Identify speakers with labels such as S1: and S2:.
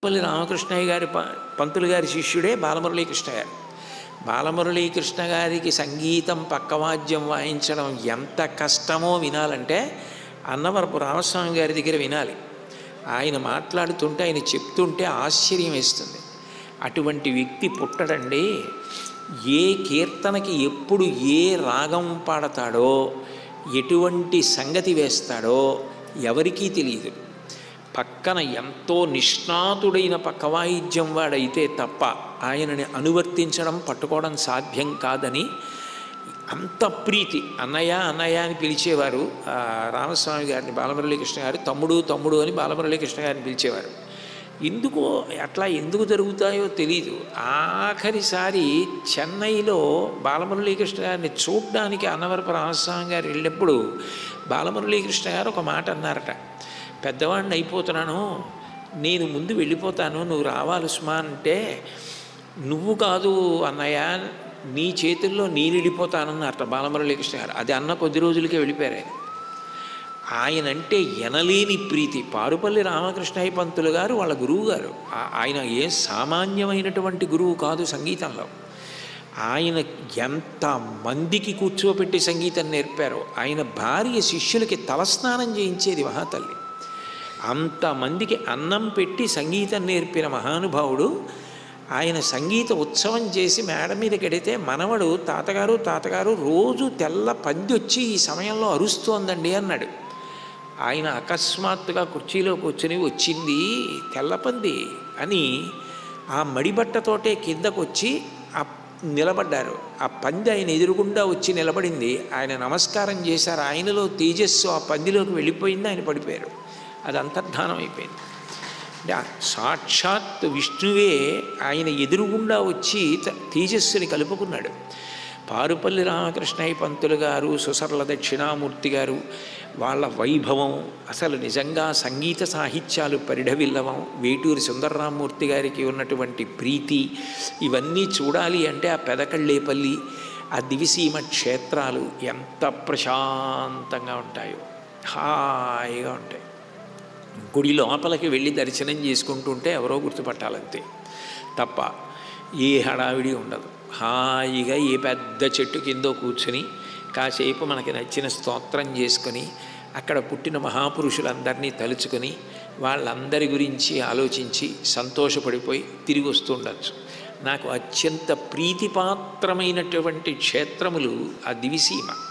S1: పల్లి రామకృష్ణయ్య గారి పంతులు గారి శిష్యుడే బాలమురళీకృష్ణ గారు. బాలమురళీకృష్ణ గారికి సంగీతం పక్కవాద్యం వాయించడం ఎంత కష్టమో వినాలంటే అన్నవరపు రామస్వామి గారి దగ్గర వినాలి. ఆయన మాట్లాడుతుంటే, ఆయన చెప్తుంటే ఆశ్చర్యం వేస్తుంది. అటువంటి వ్యక్తి పుట్టడండి. ఏ కీర్తనకి ఎప్పుడు ఏ రాగం పాడతాడో, ఎటువంటి సంగతి వేస్తాడో ఎవరికీ తెలియదు. పక్కన ఎంతో నిష్ణాతుడైన పక్కవాయిద్యం వాడైతే తప్ప ఆయనని అనువర్తించడం, పట్టుకోవడం సాధ్యం కాదని అంత ప్రీతి. అన్నయ్య అన్నయ్య అని పిలిచేవారు రామస్వామి గారిని. బాలమురళీకృష్ణ గారు తమ్ముడు తమ్ముడు అని బాలమురళీకృష్ణ గారిని పిలిచేవారు. ఎందుకో అట్లా ఎందుకు జరుగుతాయో తెలీదు. ఆఖరిసారి చెన్నైలో బాలమురళీకృష్ణ గారిని చూడ్డానికి అన్నవరపు రామస్వామి గారు వెళ్ళినప్పుడు బాలమురళీకృష్ణ గారు ఒక మాట అన్నారట. పెద్దవాడిని అయిపోతున్నాను, నేను ముందు వెళ్ళిపోతాను, నువ్వు రావాలి సుమా అంటే, నువ్వు కాదు అన్నయ్య, నీ చేతుల్లో నేను వెళ్ళిపోతానన్నారట బాలమురళీకృష్ణ గారు. అది అన్న కొద్ది రోజులకే వెళ్ళిపోయారు ఆయన. ఆయనంటే ఎనలేని ప్రీతి. పారుపల్లి రామకృష్ణయ్య పంతులు గారు వాళ్ళ గురువు గారు. ఆయన ఏ సామాన్యమైనటువంటి గురువు కాదు సంగీతంలో. ఆయన ఎంత మందికి కూర్చోబెట్టి సంగీతం నేర్పారో. ఆయన భార్య శిష్యులకి తలస్నానం చేయించేది మహాతల్లి. అంతమందికి అన్నం పెట్టి సంగీతం నేర్పిన మహానుభావుడు. ఆయన సంగీత ఉత్సవం చేసి మేడ మీద కడితే మనవడు తాతగారు తాతగారు రోజు తెల్ల పంది వచ్చి ఈ సమయంలో అరుస్తోందండి అన్నాడు. ఆయన అకస్మాత్తుగా కుర్చీలో కూర్చొని వచ్చింది తెల్లపంది అని ఆ మడిబట్టతోటే కిందకు వచ్చి నిలబడ్డారు. ఆ పంది ఆయన ఎదురుగుండా వచ్చి నిలబడింది. ఆయన నమస్కారం చేశారు. ఆయనలో తేజస్సు ఆ పందిలోకి వెళ్ళిపోయింది. ఆయన పడిపోయారు. అది అంతర్ధానం అయిపోయింది. అంటే సాక్షాత్ విష్ణువే ఆయన ఎదురుగుండా వచ్చి తేజస్సుని కలుపుకున్నాడు. పారుపల్లి రామకృష్ణయ్య పంతులు గారు, సుసర్ల దక్షిణామూర్తి గారు, వాళ్ళ వైభవం అసలు నిజంగా సంగీత సాహిత్యాలు పరిఢవిల్లవం. వేటూరి సుందరరామూర్తి గారికి ఉన్నటువంటి ప్రీతి, ఇవన్నీ చూడాలి అంటే ఆ పెదకళ్ళేపల్లి, ఆ దివిసీమ క్షేత్రాలు ఎంత ప్రశాంతంగా ఉంటాయో, హాయిగా ఉంటాయి. గుడి లోపలికి వెళ్ళి దర్శనం చేసుకుంటుంటే ఎవరో గుర్తుపట్టాలంతే తప్ప ఏ హడావిడి ఉండదు. హాయిగా ఏ పెద్ద చెట్టు కిందో కూర్చొని కాసేపు మనకి నచ్చిన స్తోత్రం చేసుకొని అక్కడ పుట్టిన మహాపురుషులందరినీ తలుచుకొని వాళ్ళందరి గురించి ఆలోచించి సంతోషపడిపోయి తిరిగి వస్తుండొచ్చు. నాకు అత్యంత ప్రీతిపాత్రమైనటువంటి క్షేత్రములు ఆ దివిసీమ.